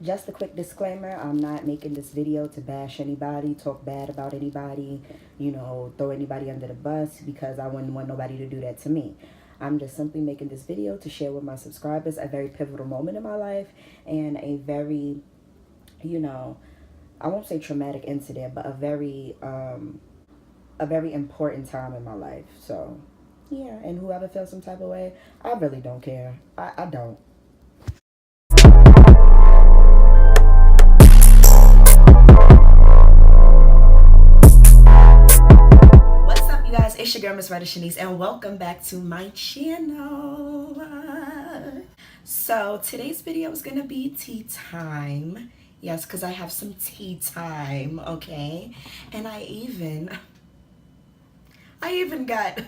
Just a quick disclaimer, I'm not making this video to bash anybody, talk bad about anybody, throw anybody under the bus, because I wouldn't want nobody to do that to me. I'm just simply making this video to share with my subscribers a very pivotal moment in my life and a very, I won't say traumatic incident, but a very important time in my life. So, yeah, and whoever feels some type of way, I really don't care. I don't. What's up, you guys? It's your girl, missrettashanice, and welcome back to my channel. So today's video is gonna be tea time. Yes, because I have some tea time, okay? And I even got,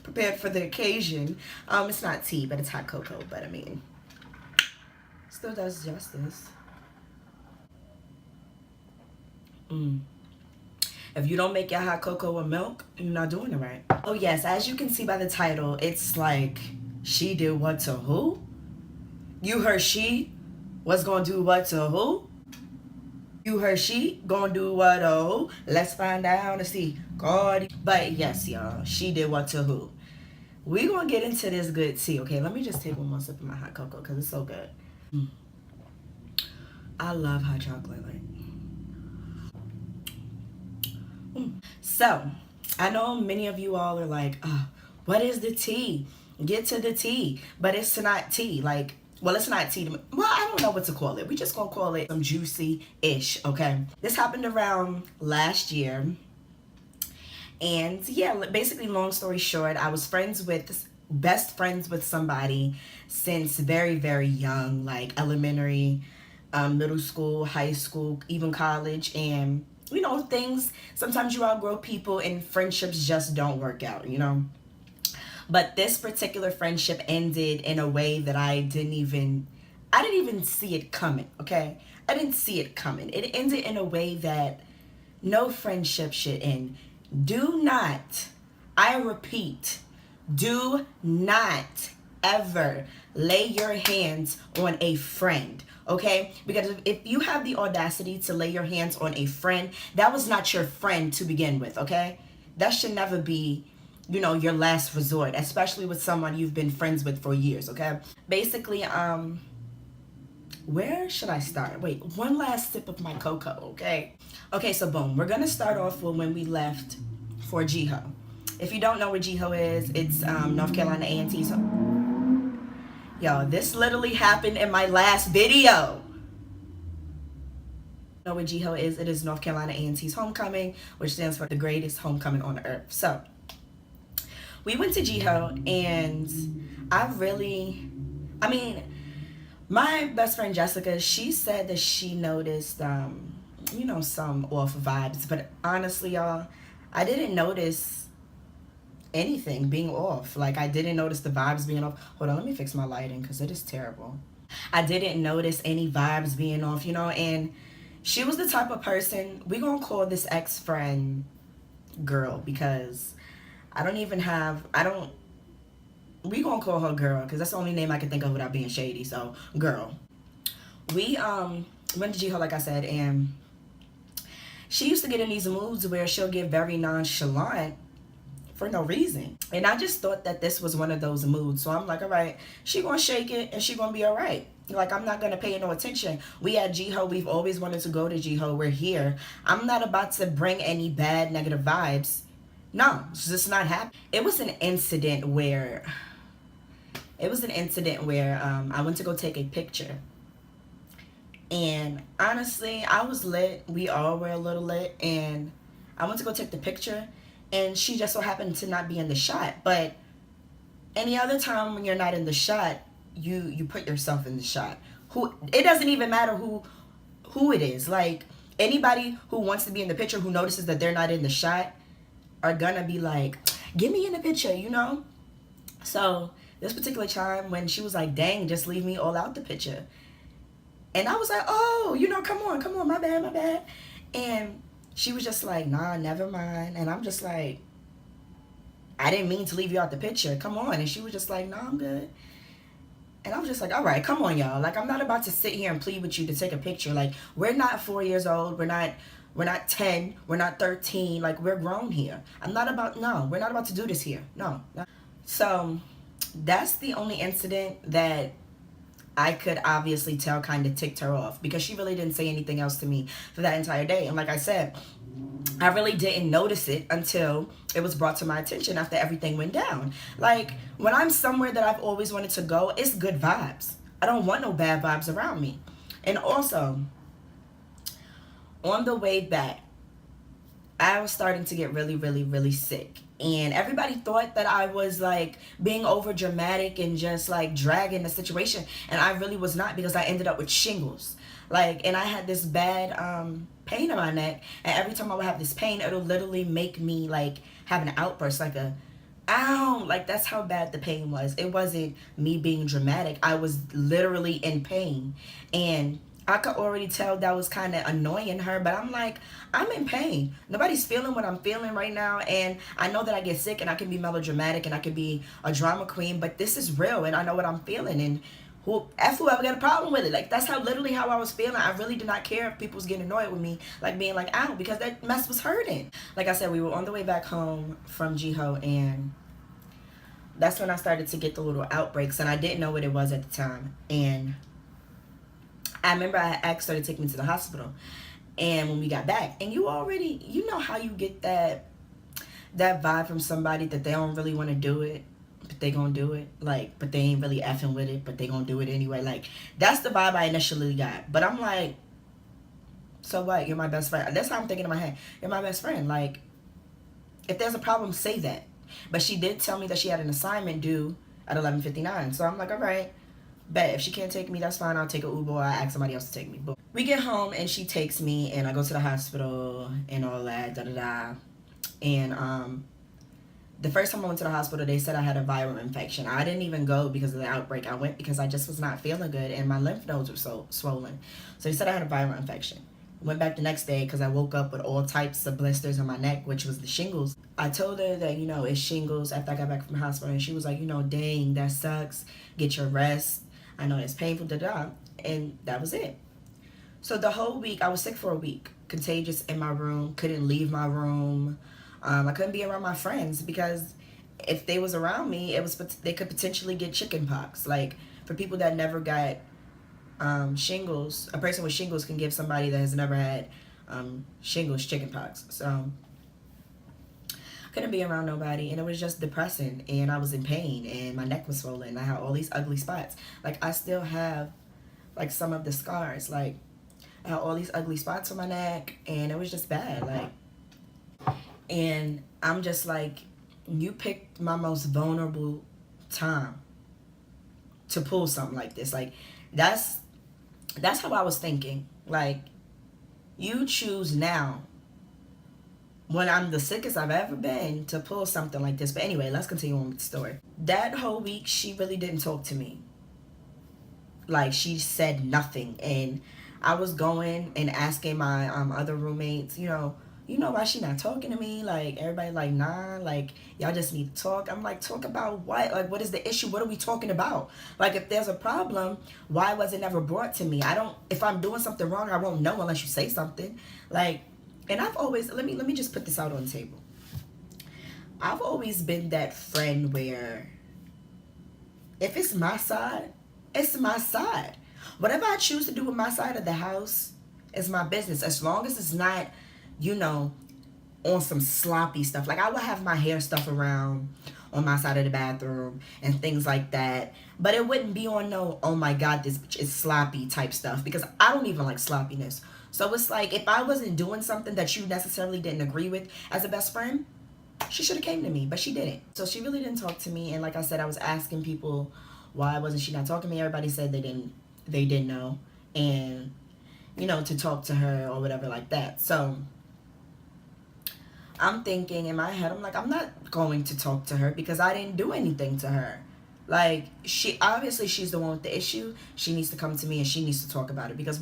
prepared for the occasion. It's not tea, but it's hot cocoa, but I mean, still does justice. If you don't make your hot cocoa with milk, you're not doing it right. Oh yes, as you can see by the title, it's like, she did what to who? You heard she was gonna do what to who? You heard she gonna do what to who? Let's find out and see. God. But yes, y'all, she did what to who? We gonna get into this good tea, okay? Let me just take one more sip of my hot cocoa because it's so good. I love hot chocolate. So, I know many of you all are like, what is the tea? Get to the tea. But it's not tea. Like, well, it's not tea. Well, I don't know what to call it. We just gonna call it some juicy-ish, okay? This happened around last year. And yeah, basically, long story short, I was best friends with somebody since very, very young, like elementary, middle school, high school, even college. And things, sometimes you outgrow people and friendships just don't work out, But this particular friendship ended in a way that I didn't even see it coming, okay? I didn't see it coming. It ended in a way that no friendship should end. Do not, I repeat, do not ever lay your hands on a friend, okay? Because if you have the audacity to lay your hands on a friend, that was not your friend to begin with, okay? That should never be, your last resort, especially with someone you've been friends with for years, okay? Basically, where should I start? Wait, one last sip of my cocoa, okay? Okay, so boom, we're gonna start off with when we left for Xoxo. If you don't know where Xoxo is, it's North Carolina A&T's. Yo, this literally happened in my last video. Know what Xoxo is? It is North Carolina A&T's homecoming, which stands for the greatest homecoming on earth. So we went to Xoxo, and my best friend Jessica, she said that she noticed, some off vibes. But honestly, y'all, I didn't notice anything being off. Like, I didn't notice the vibes being off. Hold on, let me fix my lighting because it is terrible. I didn't notice any vibes being off, and she was the type of person, we gonna call this ex-friend girl, because we gonna call her girl because that's the only name I can think of without being shady. So girl, we went to Xoxo, like I said, and she used to get in these moods where she'll get very nonchalant for no reason, and I just thought that this was one of those moods. So I'm like, all right, she gonna shake it and she gonna be all right. Like, I'm not gonna pay no attention. We at Xoxo, we've always wanted to go to Xoxo. We're here. I'm not about to bring any bad negative vibes. No, it's just not happening. It was an incident where I went to go take a picture. And honestly, I was lit. We all were a little lit. And I went to go take the picture. And she just so happened to not be in the shot. But any other time when you're not in the shot, you put yourself in the shot. It doesn't even matter who it is. Like, anybody who wants to be in the picture, who notices that they're not in the shot, are gonna be like, get me in the picture, So this particular time, when she was like, dang, just leave me all out the picture. And I was like, oh, come on, my bad. And she was just like, nah, never mind. And I'm just like, I didn't mean to leave you out the picture. Come on. And she was just like, nah, I'm good. And I was just like, all right, come on, y'all. Like, I'm not about to sit here and plead with you to take a picture. Like, we're not 4 years old. We're not 10. We're not 13. Like, we're grown here. We're not about to do this here. No. So, that's the only incident that I could obviously tell kind of ticked her off, because she really didn't say anything else to me for that entire day. And like I said, I really didn't notice it until it was brought to my attention after everything went down. Like, when I'm somewhere that I've always wanted to go, it's good vibes. I don't want no bad vibes around me. And also, on the way back, I was starting to get really, really, really sick. And everybody thought that I was like being over dramatic and just like dragging the situation. And I really was not, because I ended up with shingles. Like, and I had this bad pain in my neck. And every time I would have this pain, it'll literally make me like have an outburst, like a ow. Like, that's how bad the pain was. It wasn't me being dramatic. I was literally in pain. And I could already tell that was kind of annoying her, but I'm like, I'm in pain. Nobody's feeling what I'm feeling right now, and I know that I get sick and I can be melodramatic and I can be a drama queen, but this is real and I know what I'm feeling, and whoever got a problem with it. Like, that's literally how I was feeling. I really did not care if people was getting annoyed with me, like being like, ow, because that mess was hurting. Like I said, we were on the way back home from Xoxo, and that's when I started to get the little outbreaks, and I didn't know what it was at the time. And I remember I asked her to take me to the hospital, and when we got back, and you know how you get that vibe from somebody that they don't really want to do it, but they gonna do it, like, but they ain't really effing with it, but they gonna do it anyway. Like, that's the vibe I initially got. But I'm like, so what? You're my best friend. That's how I'm thinking in my head. You're my best friend. Like, if there's a problem, say that. But she did tell me that she had an assignment due at 11:59. So I'm like, all right, bet if she can't take me, that's fine. I'll take an Uber, or I ask somebody else to take me. But we get home and she takes me, and I go to the hospital and all that, And the first time I went to the hospital, they said I had a viral infection. I didn't even go because of the outbreak. I went because I just was not feeling good, and my lymph nodes were so swollen. So they said I had a viral infection. Went back the next day because I woke up with all types of blisters on my neck, which was the shingles. I told her that, it's shingles after I got back from the hospital, and she was like, dang, that sucks. Get your rest. I know it's painful, and that was it. So the whole week, I was sick for a week. Contagious in my room, couldn't leave my room. I couldn't be around my friends, because if they was around me, they could potentially get chicken pox. Like, for people that never got shingles, a person with shingles can give somebody that has never had shingles chicken pox. So couldn't be around nobody, and it was just depressing, and I was in pain, and my neck was swollen. I had all these ugly spots. Like, I still have like some of the scars. Like, I had all these ugly spots on my neck, and it was just bad. Like, and I'm just like, you picked my most vulnerable time to pull something like this. Like, that's how I was thinking. Like, you choose now, when I'm the sickest I've ever been, to pull something like this. But anyway, let's continue on with the story. That whole week, she really didn't talk to me. Like, she said nothing. And I was going and asking my other roommates, why she not talking to me? Like, everybody like, nah, like, y'all just need to talk. I'm like, talk about what? Like, what is the issue? What are we talking about? Like, if there's a problem, why was it never brought to me? If I'm doing something wrong, I won't know unless you say something. Like, and I've always, let me just put this out on the table. I've always been that friend where if it's my side, it's my side. Whatever I choose to do with my side of the house is my business, as long as it's not, on some sloppy stuff. Like, I would have my hair stuff around on my side of the bathroom and things like that, but it wouldn't be on no, oh my god, this bitch is sloppy type stuff, because I don't even like sloppiness. So it's like, if I wasn't doing something that you necessarily didn't agree with as a best friend, she should have came to me, but she didn't. So she really didn't talk to me. And like I said, I was asking people, why wasn't she not talking to me? Everybody said they didn't know, and to talk to her or whatever like that. So I'm thinking in my head, I'm like, I'm not going to talk to her because I didn't do anything to her. Like, she's the one with the issue. She needs to come to me and she needs to talk about it, because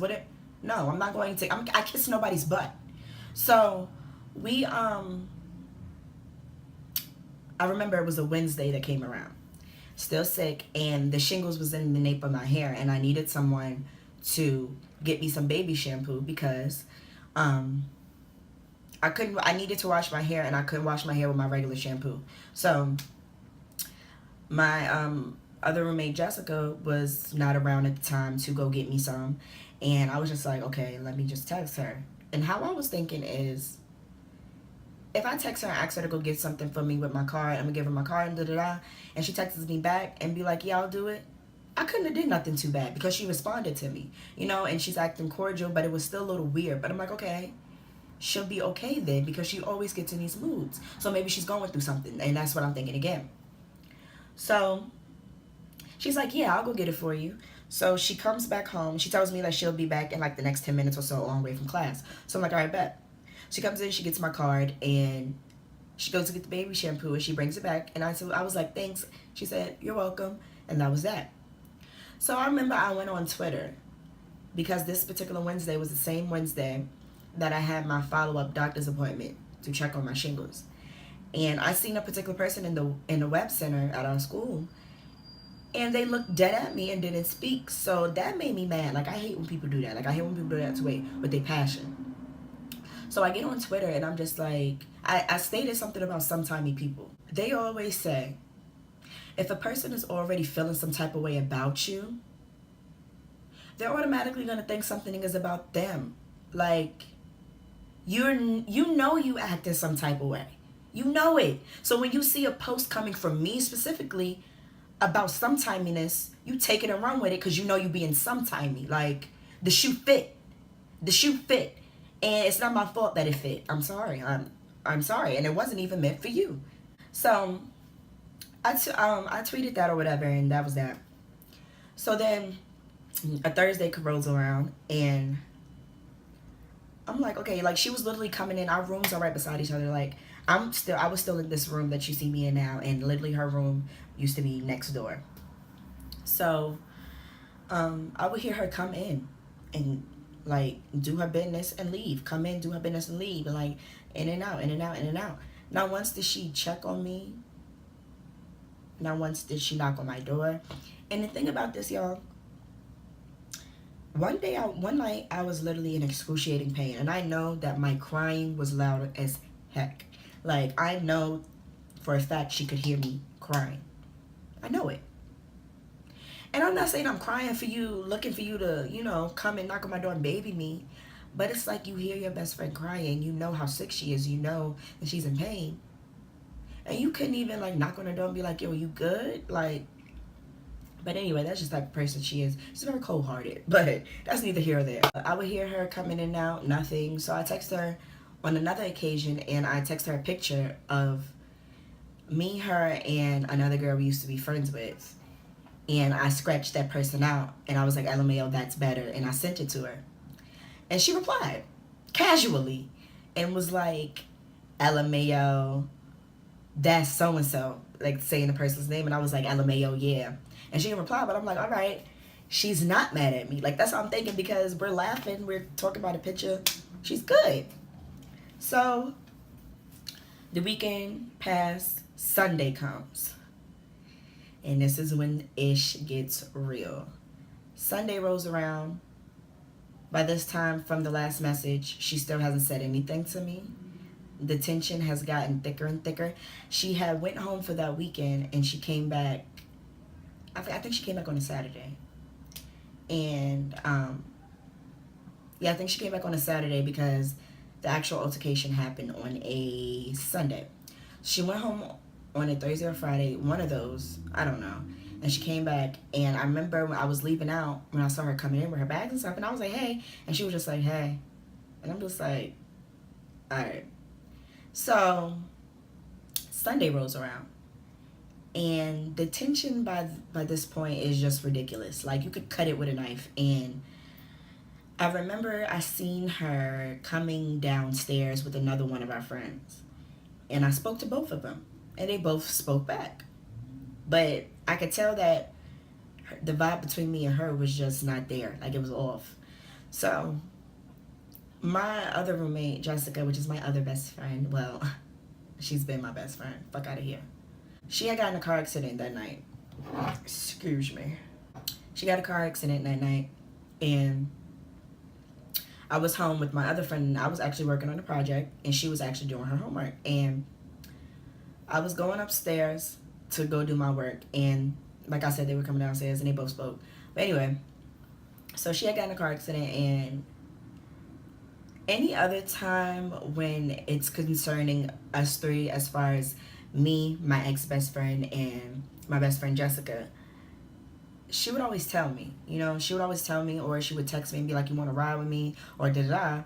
no, I'm not going to. I kiss nobody's butt. So I remember it was a Wednesday that came around. still sick, and the shingles was in the nape of my hair, and I needed someone to get me some baby shampoo because I needed to wash my hair, and I couldn't wash my hair with my regular shampoo. So my other roommate Jessica was not around at the time to go get me some, and I was just like, okay, let me just text her. And how I was thinking is, if I text her and ask her to go get something for me with my card, I'm gonna give her my card and da-da-da, and she texts me back and be like, yeah, I'll do it, I couldn't have did nothing too bad because she responded to me, you know, and she's acting cordial, but it was still a little weird. But I'm like, okay, she'll be okay then, because she always gets in these moods. So maybe she's going through something, and that's what I'm thinking again. So she's like, yeah, I'll go get it for you. So she comes back home. She tells me that she'll be back in like the next 10 minutes or so on the way from class. So I'm like, all right, bet. She comes in, she gets my card, and she goes to get the baby shampoo, and she brings it back. And I was like, thanks. She said, you're welcome. And that was that. So I remember I went on Twitter, because this particular Wednesday was the same Wednesday that I had my follow-up doctor's appointment to check on my shingles. And I seen a particular person in the web center at our school, and they looked dead at me and didn't speak. So that made me mad. Like, I hate when people do that. Like, I hate when people do that with their passion. So I get on Twitter, and I'm just like, I stated something about sometimey people. They always say, if a person is already feeling some type of way about you, they're automatically going to think something is about them. Like, you know you act in some type of way. You know it. So when you see a post coming from me specifically about sometiminess, you take it and run with it because you know you being sometimey. Like, the shoe fit. The shoe fit. And it's not my fault that it fit. I'm sorry. I'm sorry. And it wasn't even meant for you. So I tweeted that or whatever, and that was that. So then a Thursday rolls around, and I'm like, okay, like, she was literally coming in. Our rooms are right beside each other. Like, I was still in this room that you see me in now, and literally her room used to be next door. So I would hear her come in and like do her business and leave. Come in, do her business and leave. And like in and out, in and out, in and out. Not once did she check on me. Not once did she knock on my door. And the thing about this, y'all, one night I was literally in excruciating pain, and I know that my crying was loud as heck. Like, I know for a fact she could hear me crying. I know it. And I'm not saying I'm crying for you, looking for you to, you know, come and knock on my door and baby me. But it's like you hear your best friend crying. You know how sick she is. You know that she's in pain. And you couldn't even, like, knock on her door and be like, yo, you good? Like, but anyway, that's just the type of person she is. She's very cold-hearted. But that's neither here or there. I would hear her come in and out, nothing. So I text her on another occasion, and I text her a picture of me, her, and another girl we used to be friends with. And I scratched that person out, and I was like, LMAO, that's better. And I sent it to her. And she replied, casually, and was like, LMAO, that's so-and-so, like saying the person's name. And I was like, LMAO, yeah. And she didn't reply, but I'm like, all right, she's not mad at me. Like, that's what I'm thinking, because we're laughing, we're talking about a picture. She's good. So the weekend passed, Sunday comes. And this is when ish gets real. Sunday rolls around. By this time, from the last message, she still hasn't said anything to me. The tension has gotten thicker and thicker. She had went home for that weekend, and she came back. I think she came back on a Saturday. And, yeah, I think she came back on a Saturday because the actual altercation happened on a Sunday. She went home on a Thursday or Friday, one of those, I don't know. And she came back, and I remember when I was leaving out, when I saw her coming in with her bags and stuff, and I was like, hey. And she was just like, hey. And I'm just like, all right. So Sunday rolls around, and the tension by this point is just ridiculous. Like, you could cut it with a knife. And I remember I seen her coming downstairs with another one of our friends, and I spoke to both of them, and they both spoke back. But I could tell that the vibe between me and her was just not there. Like, it was off. So my other roommate, Jessica, which is my other best friend, well, she's been my best friend. Fuck out of here. She had gotten in a car accident that night. Excuse me. She got a car accident that night, and I was home with my other friend. I was actually working on a project, and she was actually doing her homework. And I was going upstairs to go do my work, and like I said, they were coming downstairs, and they both spoke. But anyway, so she had gotten a car accident, and any other time when it's concerning us three, as far as me, my ex-best friend, and my best friend Jessica, she would always tell me, she would always tell me, or she would text me and be like, you want to ride with me, or da-da-da.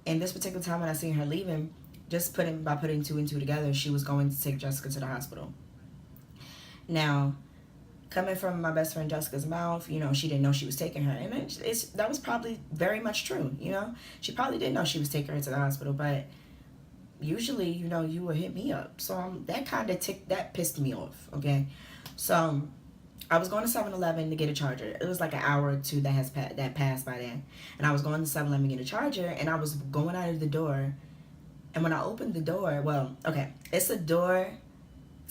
And this particular time when I seen her leaving, just by putting two and two together, she was going to take Jessica to the hospital. Now, coming from my best friend Jessica's mouth, she didn't know she was taking her. And that was probably very much true, She probably didn't know she was taking her to the hospital, but usually, you would hit me up. So that pissed me off, okay? So I was going to 7-Eleven to get a charger. It was like an hour or two that passed by then. And I was going to 7-Eleven to get a charger, and I was going out of the door. And when I opened the door, it's a door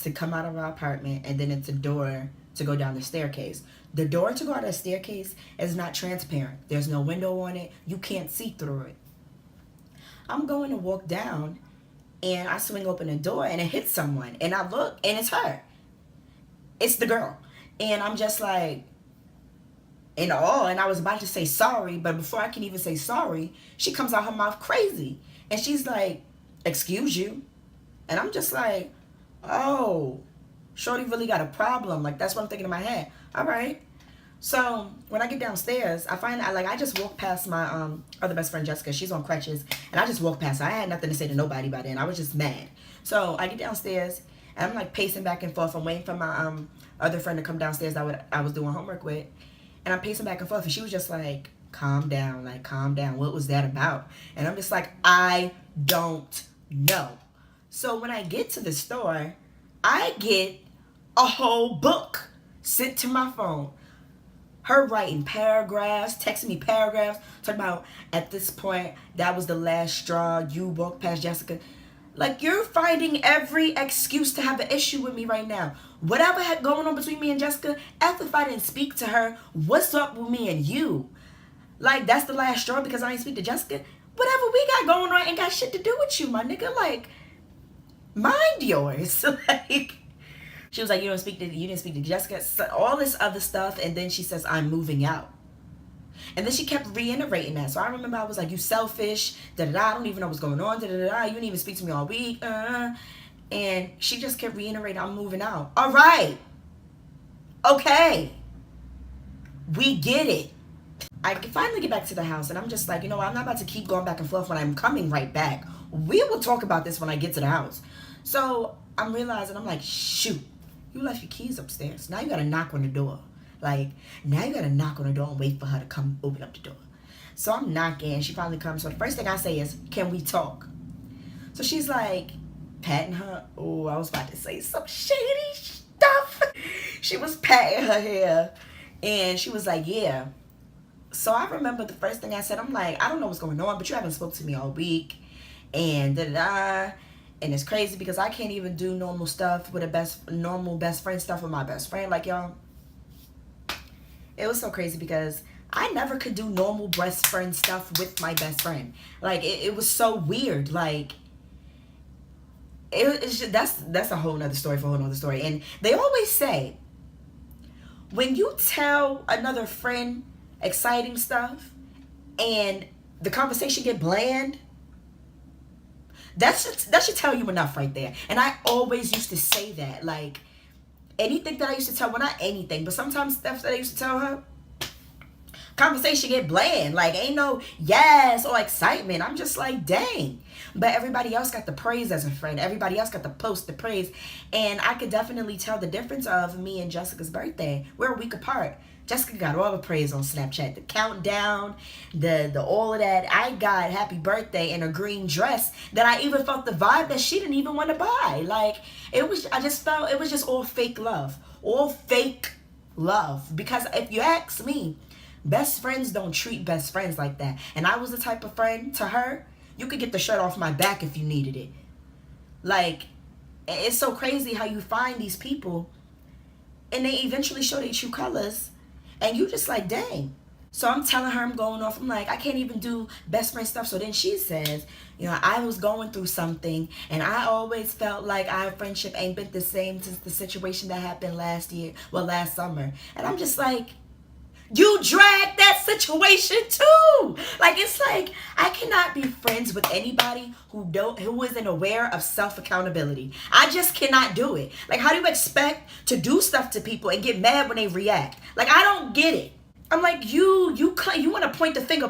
to come out of our apartment, and then it's a door to go down the staircase. The door to go out of the staircase is not transparent. There's no window on it. You can't see through it. I'm going to walk down, and I swing open the door, and it hits someone. And I look, and it's her. It's the girl. And I'm just like in awe, and I was about to say sorry, but before I can even say sorry, she comes out her mouth crazy. And she's like, excuse you. And I'm just like, oh, shorty really got a problem. Like, that's what I'm thinking in my head. All right. So when I get downstairs, I just walked past my other best friend Jessica. She's on crutches, and I just walked past her. I had nothing to say to nobody by then. I was just mad. So I get downstairs, and I'm like pacing back and forth. I'm waiting for my other friend to come downstairs that I was doing homework with, and I'm pacing back and forth, and she was just like, calm down, what was that about? And I'm just like, I don't know. So when I get to the store, I get a whole book sent to my phone. Her writing paragraphs, texting me paragraphs, talking about, at this point, that was the last straw, you walked past Jessica. Like, you're finding every excuse to have an issue with me right now. Whatever had going on between me and Jessica, after if I didn't speak to her, what's up with me and you? Like, that's the last straw because I ain't speak to Jessica. Whatever we got going on ain't got shit to do with you, my nigga. Like, mind yours. Like, she was like, you didn't speak to Jessica. So all this other stuff, and then she says, I'm moving out. And then she kept reiterating that. So I remember I was like, you selfish, da-da-da, I don't even know what's going on, da-da-da, you didn't even speak to me all week, And she just kept reiterating, I'm moving out. All right. Okay. We get it. I finally get back to the house, and I'm just like, I'm not about to keep going back and forth when I'm coming right back. We will talk about this when I get to the house. So I'm realizing, I'm like, shoot, you left your keys upstairs. Now you got to knock on the door. Like, now you got to knock on the door and wait for her to come open up the door. So I'm knocking. She finally comes. So the first thing I say is, can we talk? So she's like, patting her. Oh, I was about to say some shady stuff. She was patting her hair. And she was like, yeah. So I remember the first thing I said, I'm like, I don't know what's going on, but you haven't spoke to me all week. And da-da-da. And it's crazy because I can't even do normal stuff with normal best friend stuff with my best friend. Like, y'all. It was so crazy because I never could do normal best friend stuff with my best friend. Like, it was so weird. Like, it's just, that's a whole nother story for a whole nother story. And they always say, when you tell another friend exciting stuff and the conversation get bland, that should tell you enough right there. And I always used to say that. Like, anything that I used to tell, well, not anything, but sometimes stuff that I used to tell her, conversation get bland. Like, ain't no yes or excitement. I'm just like, dang. But everybody else got the praise as a friend. Everybody else got the post, the praise. And I could definitely tell the difference of me and Jessica's birthday. We're a week apart. Jessica got all the praise on Snapchat. The countdown, the all of that. I got happy birthday in a green dress that I even felt the vibe that she didn't even want to buy. Like, I just felt it was just all fake love. All fake love. Because if you ask me, best friends don't treat best friends like that. And I was the type of friend to her, you could get the shirt off my back if you needed it. Like, it's so crazy how you find these people and they eventually show their true colors, and you just like, dang. So I'm telling her, I'm going off. I'm like, I can't even do best friend stuff. So then she says, you know, I was going through something, and I always felt like our friendship ain't been the same since the situation that happened last summer. And I'm just like, you dragged that situation too. Like, it's like, I cannot be friends with anybody who isn't aware of self-accountability. I just cannot do it. Like, how do you expect to do stuff to people and get mad when they react? Like, I don't get it. I'm like, you want to point the finger,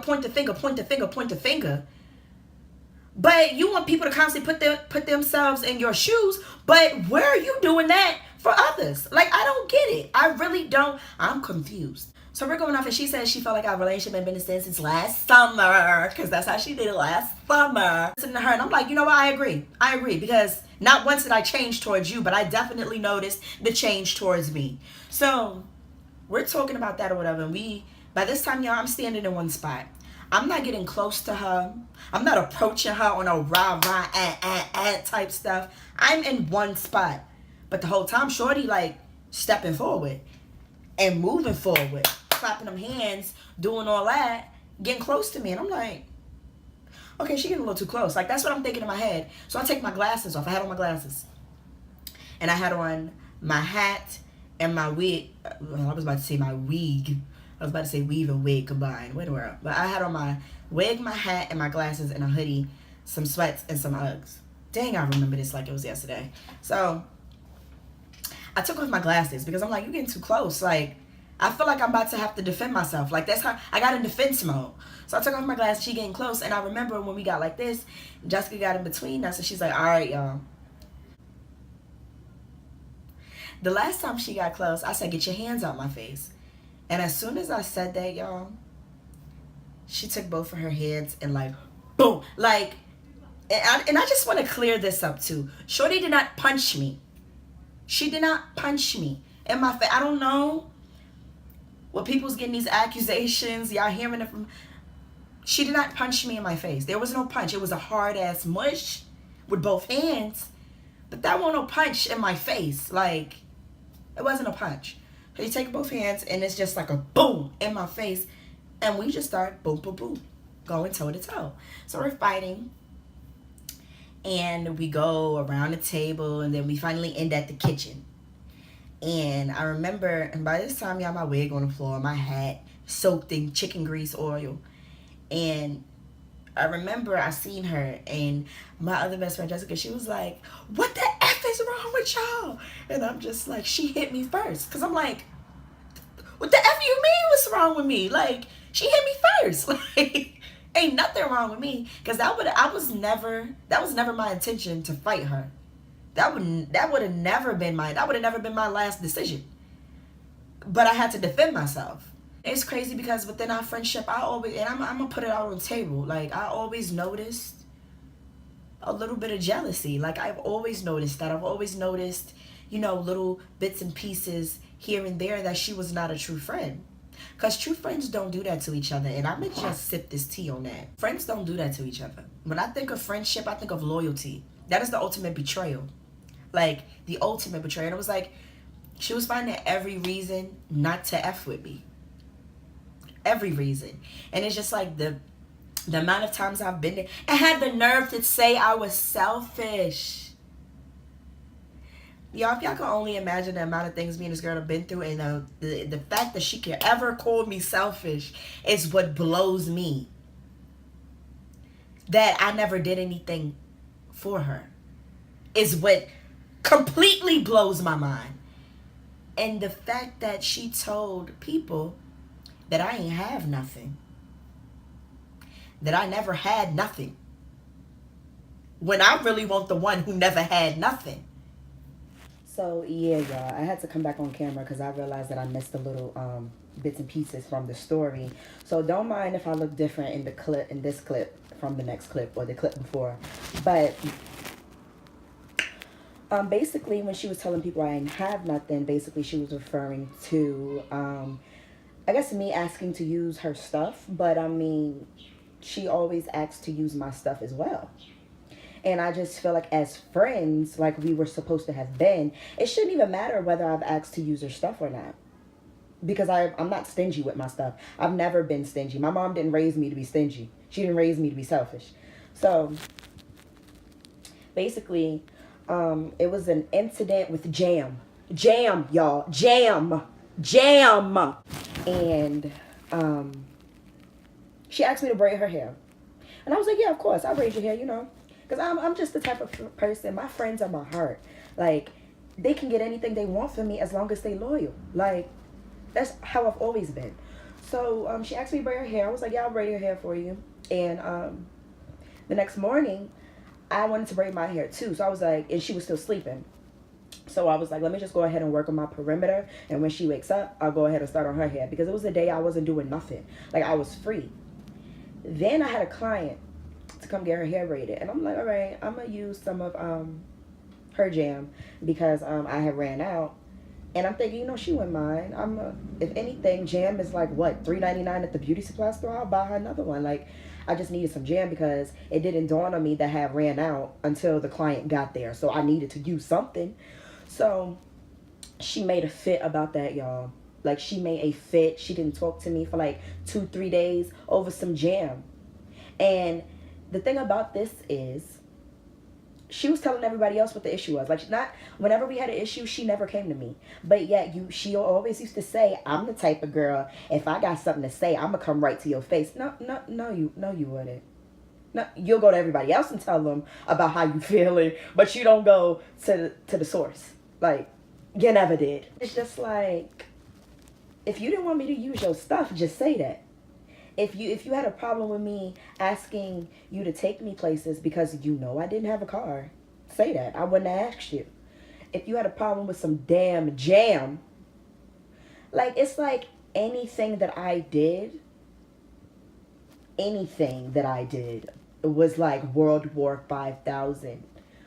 but you want people to constantly put themselves in your shoes. But where are you doing that for others? Like, I don't get it. I really don't. I'm confused. So we're going off, and she says she felt like our relationship had been the same since last summer, because that's how she did it last summer. Listening to her, and I'm like, you know what? I agree, because not once did I change towards you, but I definitely noticed the change towards me. So we're talking about that or whatever, and by this time, y'all, I'm standing in one spot. I'm not getting close to her. I'm not approaching her on a rah type stuff. I'm in one spot. But the whole time, shorty like stepping forward and moving forward, clapping them hands, doing all that, getting close to me. And I'm like, okay, she getting a little too close. Like, that's what I'm thinking in my head. So I take my glasses off. I had on my glasses. And I had on my hat and my wig. Well, I was about to say my wig. I was about to say weave and wig combined. Where the world? But I had on my wig, my hat, and my glasses, and a hoodie, some sweats, and some Uggs. Dang, I remember this like it was yesterday. So I took off my glasses because I'm like, you're getting too close. Like, I feel like I'm about to have to defend myself. Like, that's how I got in defense mode. So I took off my glasses. She getting close. And I remember when we got like this, Jessica got in between us, and she's like, all right, y'all. The last time she got close, I said, get your hands out my face. And as soon as I said that, y'all, she took both of her hands and like, boom. Like, and I just want to clear this up too. Shorty did not punch me. She did not punch me in my face. I don't know what people's getting these accusations. Y'all hearing it from. She did not punch me in my face. There was no punch. It was a hard ass mush with both hands. But that wasn't no punch in my face. Like, it wasn't a punch. So you take both hands, and it's just like a boom in my face. And we just start boom, boom, boom, going toe to toe. So we're fighting. And we go around the table, and then we finally end at the kitchen. And I remember, and by this time, y'all, my wig on the floor, my hat soaked in chicken grease oil. And I remember I seen her, and my other best friend, Jessica, she was like, what the F is wrong with y'all? And I'm just like, she hit me first. Because I'm like, what the F you mean what's wrong with me? Like, she hit me first. Like, ain't nothing wrong with me. Because that was never my intention to fight her. That would have never been my last decision. But I had to defend myself. It's crazy because within our friendship, I'm gonna put it out on the table. Like, I always noticed a little bit of jealousy. Like, I've always noticed that. I've always noticed, you know, little bits and pieces here and there that she was not a true friend. Because true friends don't do that to each other. And I'm gonna just sip this tea on that. Friends don't do that to each other. When I think of friendship, I think of loyalty. That is the ultimate betrayal. Like, the ultimate betrayal. And it was like, she was finding every reason not to F with me. Every reason. And it's just like the amount of times I've been there. I had the nerve to say I was selfish. Y'all, if y'all can only imagine the amount of things me and this girl have been through, and the fact that she could ever call me selfish is what blows me. That I never did anything for her is what completely blows my mind. And the fact that she told people that I ain't have nothing. That I never had nothing. When I really want the one who never had nothing. So, yeah, y'all. I had to come back on camera because I realized that I missed the little bits and pieces from the story. So, don't mind if I look different in this clip from the next clip or the clip before. But basically, when she was telling people I didn't have nothing, basically she was referring to I guess me asking to use her stuff, but I mean, she always asks to use my stuff as well. And I just feel like as friends, like we were supposed to have been, it shouldn't even matter whether I've asked to use her stuff or not. Because I'm not stingy with my stuff. I've never been stingy. My mom didn't raise me to be stingy. She didn't raise me to be selfish. So basically, it was an incident with Jam. Jam, y'all. Jam. And she asked me to braid her hair. And I was like, yeah, of course. I'll braid your hair, you know. Because I'm just the type of person, my friends are my heart. Like, they can get anything they want from me as long as they loyal. Like, that's how I've always been. So she asked me to braid her hair. I was like, yeah, I'll braid your hair for you. And the next morning, I wanted to braid my hair too. So I was like, and she was still sleeping. So I was like, let me just go ahead and work on my perimeter. And when she wakes up, I'll go ahead and start on her hair. Because it was the day I wasn't doing nothing. Like, I was free. Then I had a client to come get her hair braided. And I'm like, all right, I'm going to use some of her jam. Because I had ran out. And I'm thinking, you know, she wouldn't mind. If anything, jam is like, what, $3.99 at the beauty supply store? I'll buy her another one. Like, I just needed some jam because it didn't dawn on me that I had ran out until the client got there. So I needed to use something. So she made a fit about that, y'all. Like, she made a fit. She didn't talk to me for like 2-3 days over some jam. And the thing about this is, she was telling everybody else what the issue was. Like, not whenever we had an issue, she never came to me. But yet, she always used to say, I'm the type of girl, if I got something to say, I'm going to come right to your face. No, you wouldn't. No, you'll go to everybody else and tell them about how you feeling, but you don't go to the source. Like, you never did. It's just like, if you didn't want me to use your stuff, just say that. If you had a problem with me asking you to take me places because you know I didn't have a car, say that. I wouldn't have asked you. If you had a problem with some damn jam, like, it's like anything that I did was like World War 5000.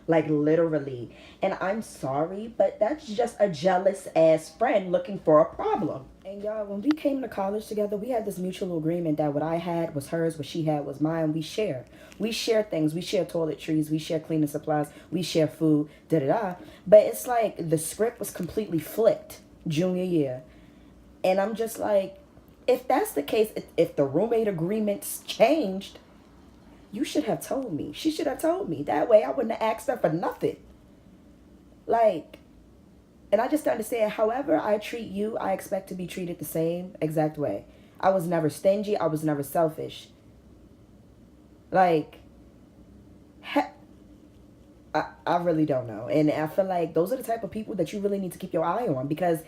Like, literally. And I'm sorry, but that's just a jealous ass friend looking for a problem. And y'all, when we came to college together, we had this mutual agreement that what I had was hers, what she had was mine. We share things. We share toiletries. We share cleaning supplies. We share food. But it's like the script was completely flipped junior year. And I'm just like, if that's the case, if the roommate agreements changed, you should have told me. She should have told me. That way I wouldn't have asked her for nothing. Like, and I just understand, however I treat you, I expect to be treated the same exact way. I was never stingy. I was never selfish. Like, I really don't know. And I feel like those are the type of people that you really need to keep your eye on, because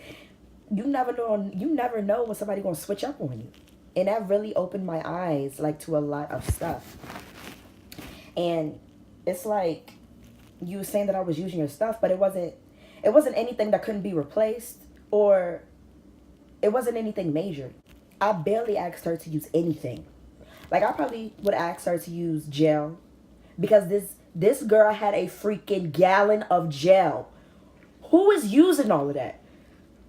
you never know when somebody's going to switch up on you. And that really opened my eyes, like, to a lot of stuff. And it's like, you were saying that I was using your stuff, but it wasn't anything that couldn't be replaced, or it wasn't anything major. I barely asked her to use anything. Like, I probably would ask her to use gel, because this girl had a freaking gallon of gel. Who is using all of that?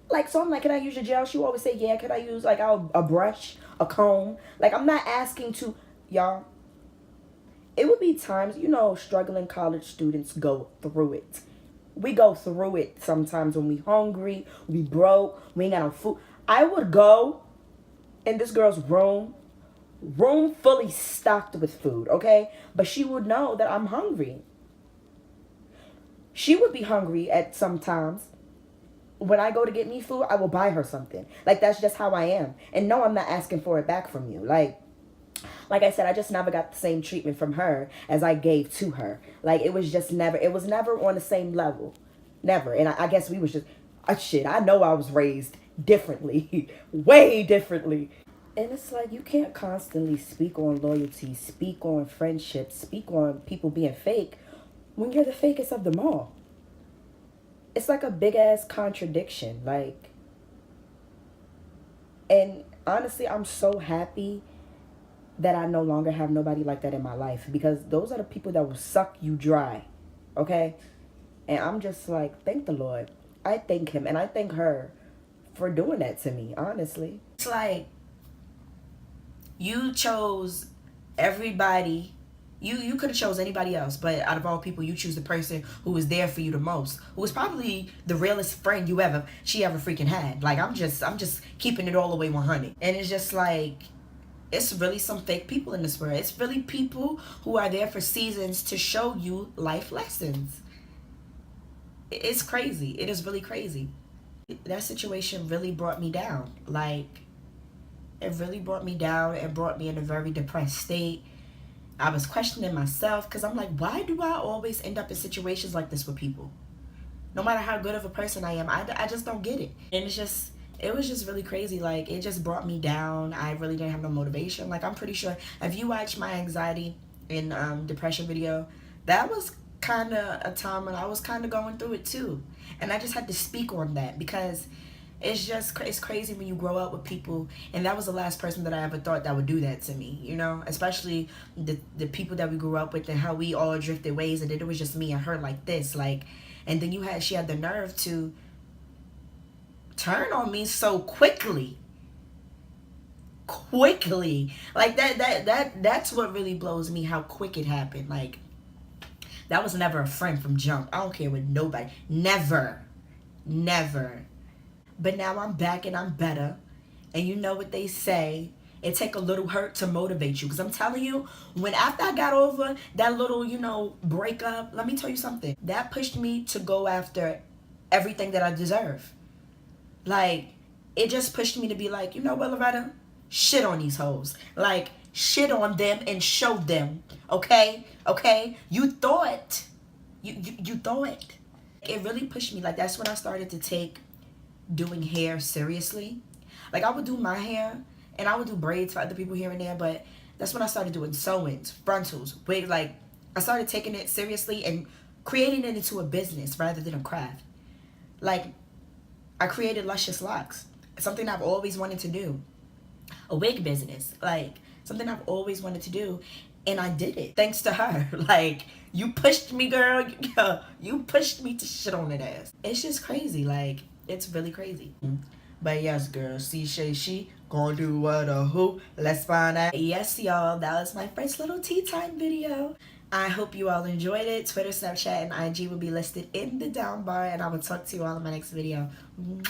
Like, so I'm like, can I use your gel? She would always say, yeah. Can I use, like, a brush, a comb? Like, I'm not asking to, y'all. It would be times, you know, struggling college students go through it. We go through it sometimes when we hungry, we broke, we ain't got no food. I would go in this girl's room fully stocked with food, okay? But she would know that I'm hungry. She would be hungry at some times. When I go to get me food, I will buy her something. Like, that's just how I am. And no, I'm not asking for it back from you. Like I said, I just never got the same treatment from her as I gave to her. Like, it was never on the same level. Never. And I guess we was just, I know I was raised differently. Way differently. And it's like, you can't constantly speak on loyalty, speak on friendship, speak on people being fake when you're the fakest of them all. It's like a big ass contradiction. Like, and honestly, I'm so happy that I no longer have nobody like that in my life, because those are the people that will suck you dry. Okay? And I'm just like, thank the Lord. I thank him and I thank her for doing that to me, honestly. It's like, you chose everybody You could have chose anybody else, but out of all people, you choose the person who was there for you the most, who was probably the realest friend she ever freaking had. Like, I'm just keeping it all the way 100. And it's just like, it's really some fake people in this world. It's really people who are there for seasons to show you life lessons. It's crazy. It is really crazy. That situation really brought me down. Like, it really brought me down and brought me in a very depressed state. I was questioning myself because I'm like, why do I always end up in situations like this with people? No matter how good of a person I am, I just don't get it. And it was just really crazy. Like, it just brought me down. I really didn't have no motivation. Like, I'm pretty sure if you watch my anxiety and depression video, that was kind of a time when I was kind of going through it too. And I just had to speak on that because it's crazy when you grow up with people, and that was the last person that I ever thought that would do that to me, you know, especially the people that we grew up with and how we all drifted ways, and then it was just me and her like this, like, and then she had the nerve to turn on me so quickly, like that's what really blows me, how quick it happened. Like, that was never a friend from jump. I don't care with nobody, never. But now I'm back and I'm better. And you know what they say, it take a little hurt to motivate you. Because I'm telling you, when after I got over that little, breakup, let me tell you something. That pushed me to go after everything that I deserve. Like, it just pushed me to be like, you know what, Loretta? Shit on these hoes. Like, shit on them and show them. Okay? You thought. You thought. It really pushed me. Like, that's when I started to take doing hair seriously. Like, I would do my hair and I would do braids for other people here and there, but that's when I started doing sew-ins, frontals, wigs. Like, I started taking it seriously and creating it into a business rather than a craft. Like, I created Luscious Locks, something I've always wanted to do. A wig business, like, something I've always wanted to do, and I did it thanks to her. Like, you pushed me, girl. You pushed me to shit on that ass. It's just crazy. Like, it's really crazy. But yes, girl, she gonna do what or who? Let's find out. Yes, y'all, that was my first little tea time video. I hope you all enjoyed it. Twitter, Snapchat, and IG will be listed in the down bar, and I will talk to you all in my next video. Mwah.